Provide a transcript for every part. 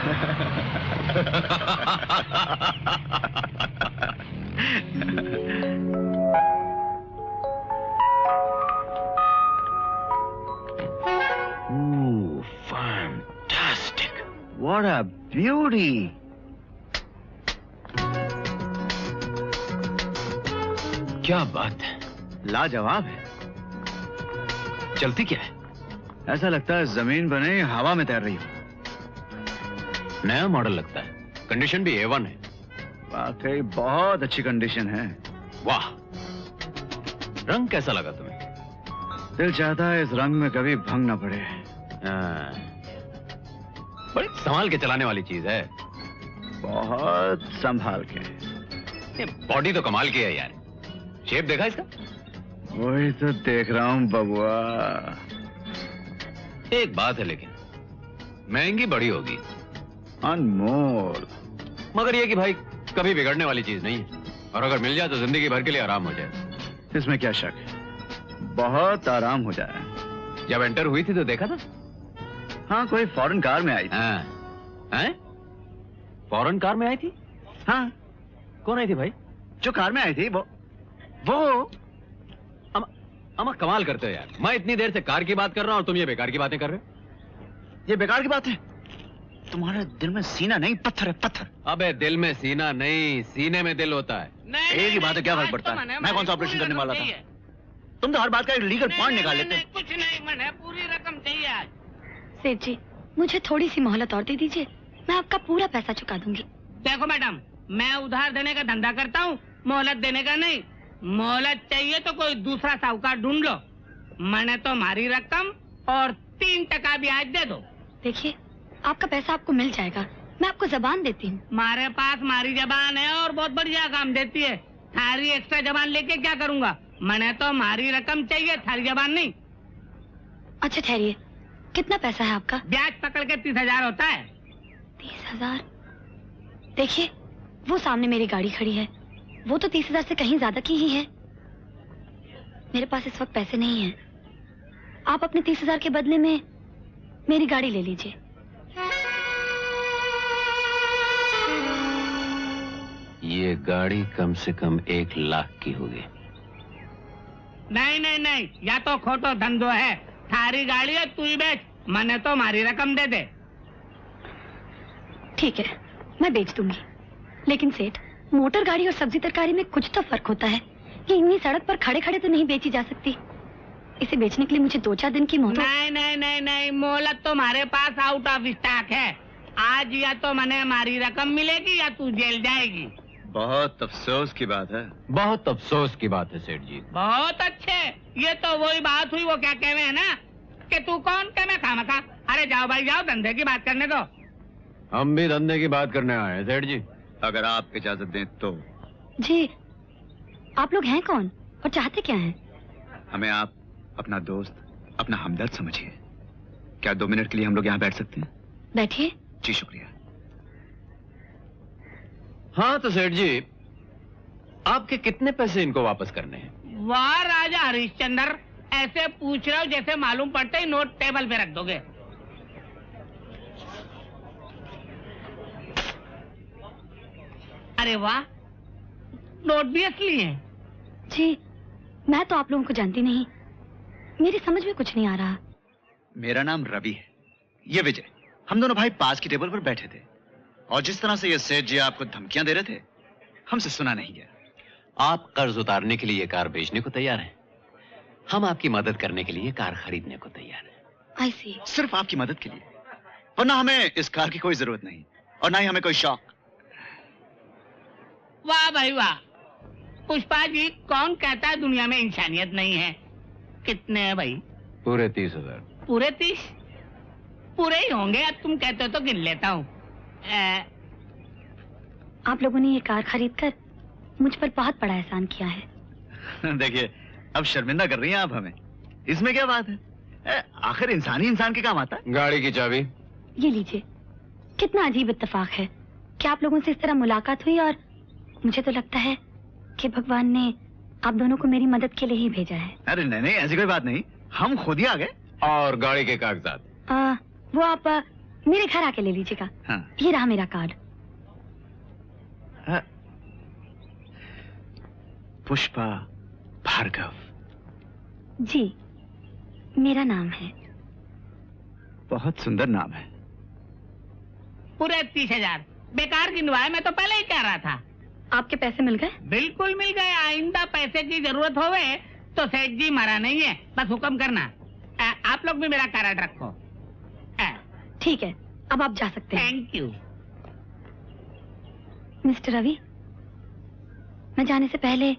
Ooh, fantastic! What a beauty! क्या बात है, लाजवाब है। चलती क्या है? ऐसा लगता है जमीन पर नहीं हवा में तैर रही हो। नया मॉडल लगता है, कंडीशन भी A1 है। वाकई बहुत अच्छी कंडीशन है। वाह, रंग कैसा लगा तुम्हें? दिल चाहता है इस रंग में कभी भंग ना पड़े। बड़ी संभाल के चलाने वाली चीज है। बहुत संभाल के। बॉडी तो कमाल की है यार, शेप देखा इसका? वही तो देख रहा हूं बबुआ। एक बात है लेकिन, महंगी बड़ी होगी, अनमोल। मगर ये कि भाई कभी बिगड़ने वाली चीज नहीं है, और अगर मिल जाए तो जिंदगी भर के लिए आराम हो जाए। इसमें क्या शक है, बहुत आराम हो जाए। जब एंटर हुई थी तो देखा था? हाँ, कोई फॉरेन कार में आई थी। हाँ? फॉरेन कार में आई थी? हाँ। कौन आई थी भाई? जो कार में आई थी वो अमा कमाल करते हो यार। मैं इतनी देर से कार की बात कर रहा हूं और तुम ये बेकार की बातें कर रहे हो। ये बेकार की बात है? तुम्हारे दिल में सीना नहीं, पत्थर है, पत्थर। अबे दिल में सीना नहीं, सीने में दिल होता है। एक ही बात है, क्या फर्क पड़ता है? मैं कौन सा ऑपरेशन करने वाला था? तुम तो हर बात का एक लीगल पॉइंट निकाल लेते हो। कुछ नहीं, मैंने पूरी रकम चाहिए आज। सेठ जी, मुझे थोड़ी सी मोहलत और दे दीजिए, मैं आपका पूरा पैसा चुका दूंगी। देखो मैडम, मैं उधार देने का धंधा करता हूँ, मोहलत देने का नहीं। मोहलत चाहिए तो कोई दूसरा साहूकार ढूंढ लो। मैंने तो हमारी रकम और 3% ब्याज दे दो। देखिए, आपका पैसा आपको मिल जाएगा, मैं आपको जबान देती हूँ। हमारे पास हमारी जबान है और बहुत बढ़िया काम देती है। थारी एक्स्ट्रा जबान लेके क्या करूँगा? मैंने तो हमारी रकम चाहिए, थारी जबान नहीं। अच्छा ठहरिए, कितना पैसा है आपका? ब्याज पकड़ के 30,000 होता है। 30,000? देखिए, वो सामने मेरी गाड़ी खड़ी है, वो तो 30,000 से कहीं ज्यादा की ही है। मेरे पास इस वक्त पैसे नहीं हैं। आप अपने 30,000 के बदले में मेरी गाड़ी ले लीजिए। ये गाड़ी कम से कम 1 लाख की होगी। नहीं नहीं नहीं, या तो खोटो धंधो है। थारी गाड़ी है, तू ही बेच, मैंने तो हमारी रकम दे दे। ठीक है, मैं बेच दूंगी, लेकिन सेठ, मोटर गाड़ी और सब्जी तरकारी में कुछ तो फर्क होता है। ये यूं ही सड़क पर खड़े खड़े तो नहीं बेची जा सकती। इसे बेचने के लिए मुझे 2-4 दिन की मोहलत। नहीं नहीं नहीं नहीं, मोहलत तो हमारे पास आउट ऑफ स्टॉक है। आज या तो मैंने हमारी रकम मिलेगी या तू जेल जाएगी। बहुत अफसोस की बात है। बहुत अफसोस की बात है सेठ जी। बहुत अच्छे, ये तो वही बात हुई, वो क्या कहवे है ना कि तू कौन के मैं खामखा। अरे जाओ भाई जाओ, धंधे की बात करने दो। हम भी धंधे की बात करने आए हैं सेठ जी, अगर आप इजाजत दें तो। जी, आप लोग हैं कौन और चाहते क्या हैं? हमें आप अपना दोस्त, अपना हमदर्द समझिए। क्या 2 मिनट के लिए हम लोग यहाँ बैठ सकते हैं? बैठिए। जी शुक्रिया। हाँ तो सेठ जी, आपके कितने पैसे इनको वापस करने हैं? वाह राजा हरिश्चंद्र, ऐसे पूछ रहे हो जैसे मालूम पड़ते ही नोट टेबल पे रख दोगे। अरे वाह, नोट भी असली हैं। जी, मैं तो आप लोगों को जानती नहीं, मेरी समझ में कुछ नहीं आ रहा। मेरा नाम रवि है, ये विजय। हम दोनों भाई पास की टेबल पर बैठे थे, और जिस तरह से ये सेठ जी आपको धमकियां दे रहे थे, हमसे सुना नहीं गया। आप कर्ज उतारने के लिए कार बेचने को तैयार हैं, हम आपकी मदद करने के लिए कार खरीदने को तैयार हैं। I see। सिर्फ आपकी मदद के लिए, वरना हमें इस कार की कोई जरूरत नहीं, और ना ही हमें कोई शौक। वाह भाई वाह, पुष्पा जी, कौन कहता है दुनिया में इंसानियत नहीं है? कितने हैं भाई? पूरे 30,000। पूरे 30? पूरे ही होंगे, अब तुम कहते हो तो गिन लेता हूँ। आप लोगों ने ये कार खरीदकर मुझ पर बहुत बड़ा एहसान किया है। देखिए, अब शर्मिंदा कर रही हैं आप हमें, इसमें क्या बात है? आखिर इंसान ही इंसान के काम आता है। गाड़ी की चाबी ये लीजिए। कितना अजीब इत्तेफाक है कि आप लोगों से इस तरह मुलाकात हुई, और मुझे तो लगता है कि भगवान ने आप दोनों को मेरी मदद के लिए ही भेजा है। अरे नहीं नहीं, ऐसी कोई बात नहीं, हम खुद ही आ गए। और गाड़ी के कागजात? वो आप मेरे घर आके ले लीजिएगा। हाँ। ये रहा मेरा कार्ड। पुष्पा भार्गव। जी, मेरा नाम है। बहुत सुंदर नाम है। पूरे 30,000 बेकार गिनवाए, मैं तो पहले ही कह रहा था। आपके पैसे मिल गए? बिल्कुल मिल गए। आइंदा पैसे की जरूरत होवे तो सेठ जी मरा नहीं है, बस हुक्म करना। आप लोग भी मेरा कार्ड रखो। ठीक है, अब आप जा सकते हैं। Thank you. मिस्टर रवि, मैं जाने से पहले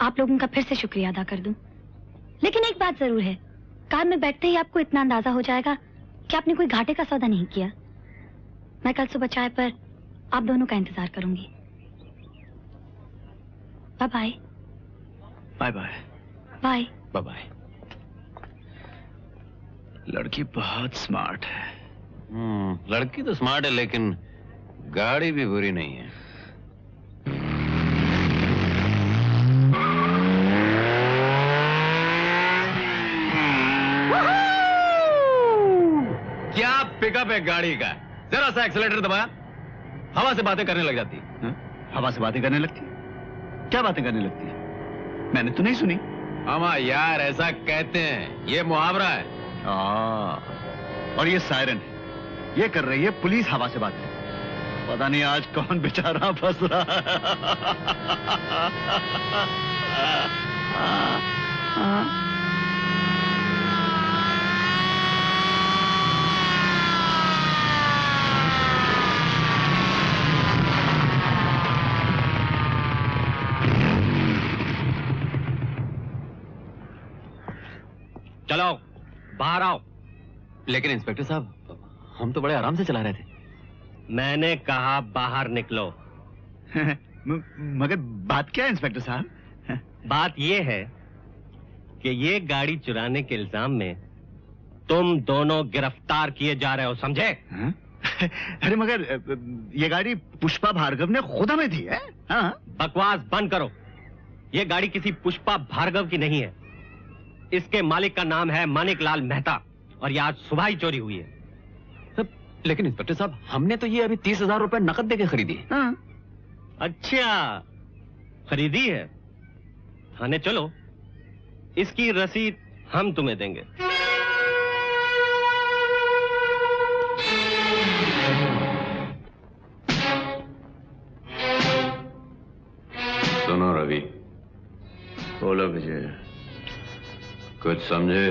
आप लोगों का फिर से शुक्रिया अदा कर दूं। लेकिन एक बात जरूर है, कार में बैठते ही आपको इतना अंदाजा हो जाएगा कि आपने कोई घाटे का सौदा नहीं किया। मैं कल सुबह चाय पर आप दोनों का इंतजार करूंगी। Bye bye. Bye bye. Bye bye bye. लड़की बहुत स्मार्ट है। लड़की तो स्मार्ट है, लेकिन गाड़ी भी बुरी नहीं है। क्या पिकअप है गाड़ी का। जरा सा एक्सीलेटर दबाया, हवा से बातें करने लग जाती है। हवा से बातें करने लगती? क्या बातें करने लगती है? मैंने तो नहीं सुनी। अमा यार, ऐसा कहते हैं, ये मुहावरा है। और ये सायरन है, ये कर रही है पुलिस हवा से बातें। पता नहीं आज कौन बेचारा फंस रहा है। चलो बाहर आओ। लेकिन इंस्पेक्टर साहब, हम तो बड़े आराम से चला रहे थे। मैंने कहा बाहर निकलो। मगर बात क्या है इंस्पेक्टर साहब? बात यह है कि ये गाड़ी चुराने के इल्जाम में तुम दोनों गिरफ्तार किए जा रहे हो, समझे? अरे मगर ये गाड़ी पुष्पा भार्गव ने खुद हमें दी है। हाँ? बकवास बंद करो। ये गाड़ी किसी पुष्पा भार्गव की नहीं है। इसके मालिक का नाम है मानिकलाल मेहता और ये आज सुबह ही चोरी हुई है। लेकिन इंस्पेक्टर साहब, हमने तो ये अभी 30,000 रुपए नकद देके खरीदी। हाँ। अच्छा, खरीदी है। थाने चलो, इसकी रसीद हम तुम्हें देंगे। सुनो रवि। बोलो विजय। कुछ समझे?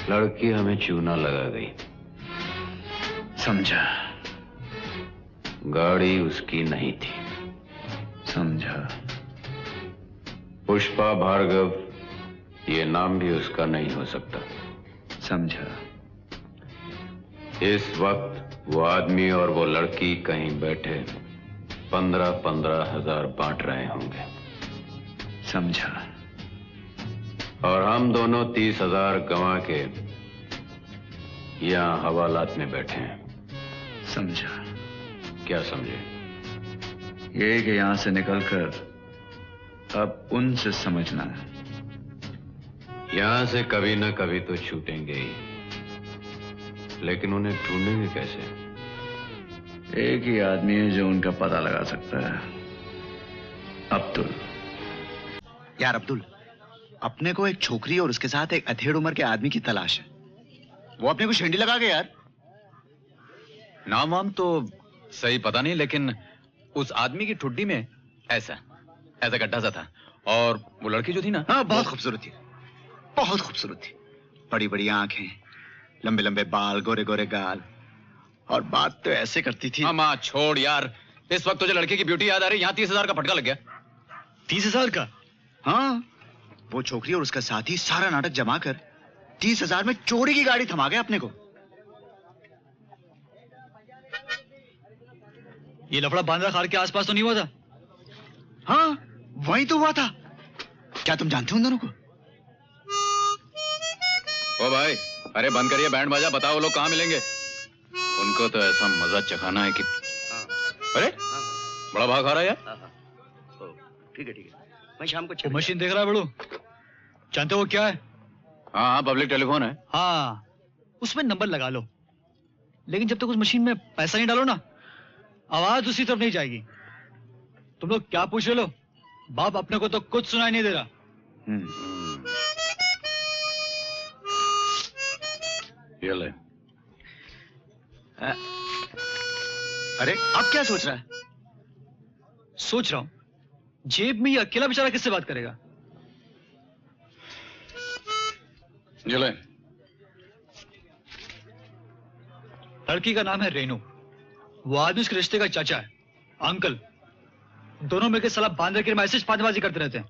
लड़की हमें चूना लगा गई। समझा। गाड़ी उसकी नहीं थी। समझा। पुष्पा भार्गव, ये नाम भी उसका नहीं हो सकता। समझा। इस वक्त वो आदमी और वो लड़की कहीं बैठे 15-15 हजार बांट रहे होंगे। समझा। और हम दोनों 30,000 गंवा के यहां हवालात में बैठे हैं। समझा। क्या समझे? ये कि यहां से निकलकर अब उनसे समझना है। यहां से कभी न कभी तो छूटेंगे ही, लेकिन उन्हें ढूंढेंगे कैसे? एक ही आदमी है जो उनका पता लगा सकता है, अब्दुल। यार अब्दुल, अपने को एक छोकरी और उसके साथ एक अधेड़ उम्र के आदमी की तलाश है। वो अपने को शेंडी लगा के यार। नाम वाम तो सही पता नहीं, लेकिन उस आदमी की ठुड्डी में ऐसा गड्ढा सा था। और वो लड़की जो थी ना, हाँ, बहुत खूबसूरत थी। बहुत खूबसूरत थी। बड़ी बड़ी आंखें, लंबे लंबे बाल, गोरे गोरे गाल, और बात तो ऐसे करती थी। माँ छोड़ यार, इस वक्त तुझे लड़के की ब्यूटी याद आ रही। यहाँ 30,000 का फटका लग गया। 30,000 का? हाँ, वो छोकरी और उसका साथी सारा नाटक जमा कर 30,000 में चोरी की गाड़ी थमा गए अपने को। ये लफड़ा बांद्रा खाल के आसपास तो नहीं हुआ था? हाँ, वहीं तो हुआ था। क्या तुम जानते हो उन दोनों को? ओ भाई, अरे बंद करिए बैंड बाजा। बताओ वो लोग कहाँ मिलेंगे? उनको तो ऐसा मजा चखाना है कि अरे बड़ा भाग आ रहा है यार। ठीक है। मैं शाम को मशीन देख रहा है बड़ू। जानते हो क्या है? हाँ, पब्लिक टेलीफोन है। हाँ, उसमें नंबर लगा लो, लेकिन जब तक उस मशीन में पैसा नहीं डालो ना, आवाज दूसरी तरफ नहीं जाएगी। तुम लोग क्या पूछ रहे हो? बाप अपने को तो कुछ सुनाई नहीं दे रहा। ये ले। अरे अब क्या सोच रहा है? सोच रहा हूं जेब में ये अकेला बेचारा किससे बात करेगा? ये ले। लड़की का नाम है रेनू, वो आदमी उसके रिश्ते का चाचा है, अंकल। दोनों मिलकर साला बांध के मैसेज पादबाजी करते रहते हैं।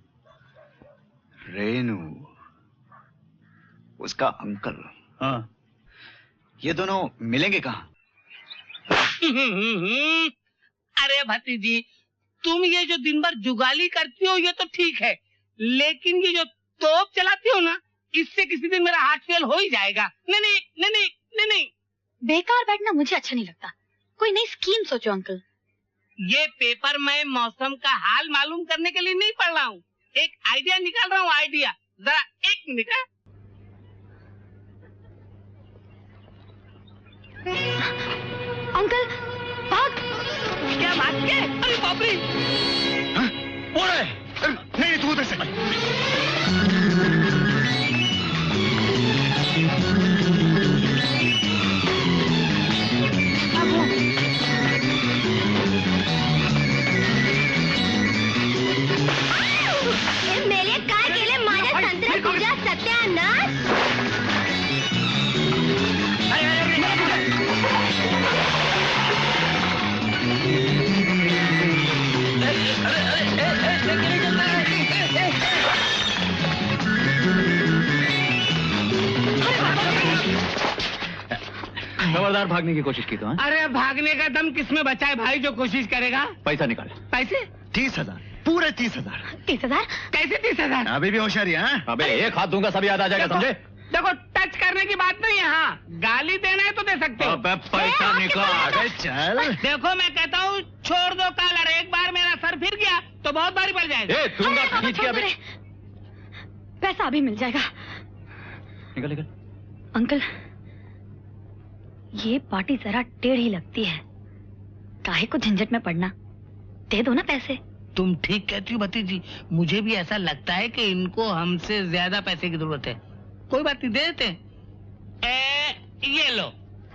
रेनू उसका अंकल? हाँ। ये दोनों मिलेंगे कहाँ? अरे भतीजी, तुम ये जो दिन भर जुगाली करती हो ये तो ठीक है, लेकिन ये जो तोप चलाती हो ना, इससे किसी दिन मेरा हार्ट फेल हो ही जाएगा। नहीं नहीं नहीं नहीं नहीं नहीं। बेकार बैठना मुझे अच्छा नहीं लगता, कोई नई स्कीम सोचो अंकल। ये पेपर मैं मौसम का हाल मालूम करने के लिए नहीं पढ़ रहा हूँ, एक आइडिया निकाल रहा हूँ। आइडिया, जरा एक मिनट। अंकल भाग। क्या भाग के? अरे बाप रे! नहीं तू उधर से। मेरे कार के लिए मारा संतरा पूजा सत्यानाश। खबरदार भागने की कोशिश की तो। अरे भागने का दम किसमें बचा है भाई जो कोशिश करेगा? पैसा निकाल। पैसे? 30,000, पूरे 30,000। 30,000? कैसे 30,000? अभी भी होशियारी है? अबे एक हाथ दूंगा सब याद आ जाएगा, समझे? देखो टच करने की बात नहीं है, हाँ गाली देना है तो दे सकते हो। अबे पैसा निकाल। अबे चल। देखो मैं कहता हूँ छोड़ दो कॉलर, एक बार मेरा सर फिर गया तो बहुत भारी पड़ जाएगा। ए दूंगा खींच के। अबे पैसा अभी मिल जाएगा। निकल निकल। अंकल ये पार्टी जरा टेढ़ी लगती है, काहे को झंझट में पड़ना, दे दो ना पैसे। तुम ठीक कहती हो भतीजी, मुझे भी ऐसा लगता है कि इनको हमसे ज्यादा पैसे की जरूरत है। कोई बात नहीं, दे देते हैं। ये लो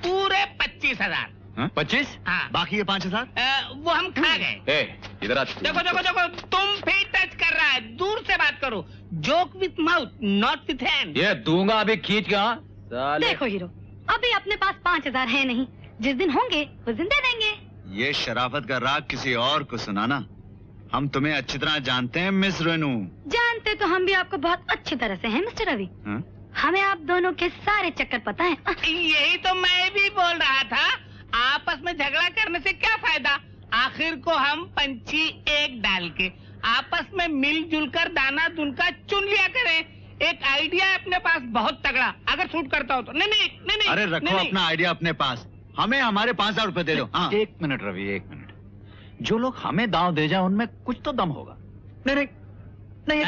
पूरे 25,000। 25? हाँ। बाकी ये 5,000? वो हम खा गए। इधर आ। देखो देखो देखो, तुम फिर टच कर रहा है, दूर से बात करो। Joke with mouth not with hand. ये दूंगा अभी खींच के। हाँ साले। देखो हीरो, अभी अपने पास 5,000 है नहीं, जिस दिन होंगे उस दिन दे देंगे। ये शराफत का राग किसी और को सुनाना। हम तुम्हें अच्छी तरह जानते हैं मिस रेनू। जानते तो हम भी आपको बहुत अच्छी तरह से हैं मिस्टर रवि। हाँ? हमें आप दोनों के सारे चक्कर पता है। यही तो मैं भी बोल रहा था, आपस में झगड़ा करने से क्या फायदा? आखिर को हम पंछी एक डाल के आपस में मिलजुल कर दाना दुनका चुन लिया करें। एक आइडिया है अपने पास बहुत तगड़ा, अगर सूट करता हो तो। नहीं नहीं नहीं नहीं। अरे रखो नहीं, अपना आइडिया अपने पास, हमें हमारे 5,000 रुपए दे दो। हाँ। एक मिनट रवि, एक मिनट। जो लोग हमें दांव दे जाए उनमें कुछ तो दम होगा। नहीं नहीं नहीं।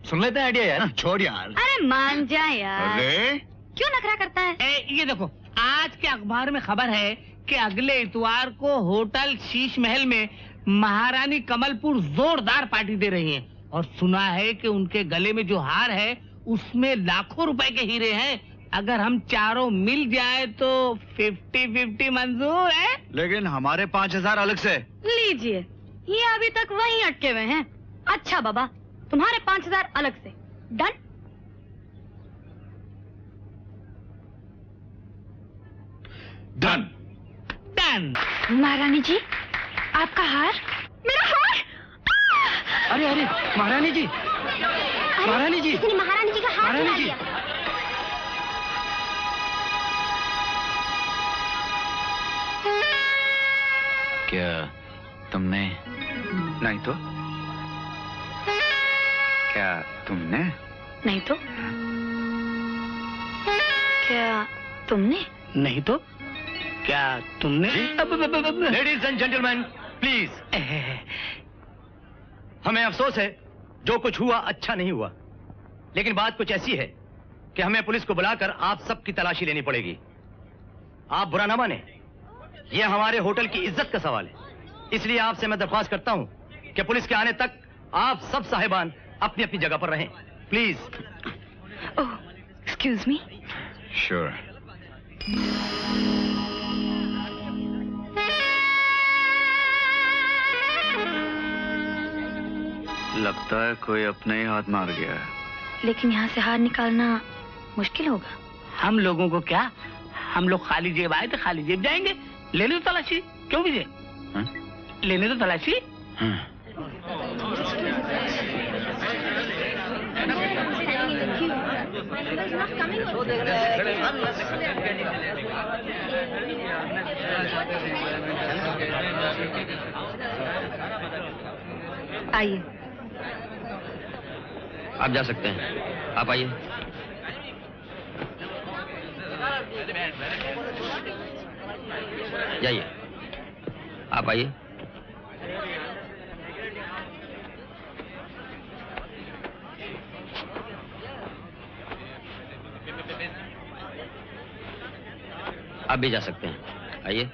सुन लेते हैं आइडिया यार। छोड़ यार। अरे मान जा यार। अरे क्यों नखरा करता है? ये देखो आज के अखबार में खबर है कि अगले इतवार को होटल शीश महल में महारानी कमलपुर जोरदार पार्टी दे रही हैं, और सुना है कि उनके गले में जो हार है उसमें लाखों रुपए के हीरे हैं। अगर हम चारों मिल जाए तो 50-50 मंजूर है। लेकिन हमारे 5,000 अलग से। लीजिए, ये अभी तक वहीं अटके हुए हैं। अच्छा बाबा, तुम्हारे 5,000 अलग से। डन? डन। डन। महारानी जी, आपका हार। मेरा हार। अरे अरे महारानी जी, महारानी जी, किसी ने महारानी जी का हार महारानी चुरा जी। लिया। क्या तुमने? नहीं तो क्या तुमने? नहीं तो क्या तुमने? नहीं तो क्या तुमने? Ladies and gentleman please. हमें अफसोस है जो कुछ हुआ अच्छा नहीं हुआ, लेकिन बात कुछ ऐसी है कि हमें पुलिस को बुलाकर आप सबकी तलाशी लेनी पड़ेगी। आप बुरा ना माने, यह हमारे होटल की इज्जत का सवाल है। इसलिए आपसे मैं दरख्वास्त करता हूं कि पुलिस के आने तक आप सब साहिबान अपनी अपनी जगह पर रहें, please. Oh, excuse me. Sure. लगता है कोई अपने ही हाथ मार गया है। लेकिन यहाँ से हार निकालना मुश्किल होगा। हम लोगों को क्या, हम लोग खाली जेब आए थे, खाली जेब जाएंगे। लेने तो तलाशी, क्यों विजय? लेने तो तलाशी। आइए। आप जा सकते हैं, आप आइए। जाइए, आप आइए। आप भी जा सकते हैं, आइए।